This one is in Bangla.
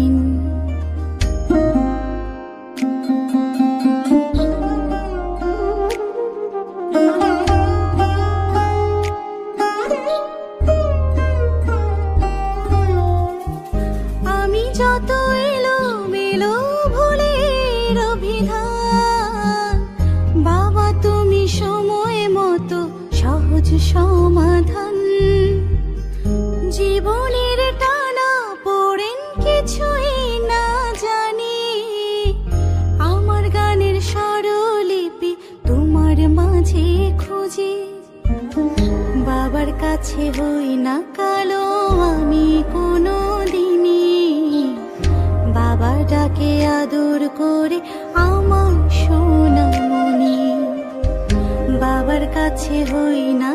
ঋণ। আমি যত এলোমেলো ভুলের অভিধান, বাবা তুমি সময় মতো সহজ সমাধান। জীবনের টানা পড়েন কিছুই না জানি, আমার গানের স্বরলিপি তোমার মাঝে খুঁজি। বাবার কাছে হই না কালো আমি কোনো দিনই, বাবা ডাকে আদর করে আমার সোনামণি। বাবার কাছে হই না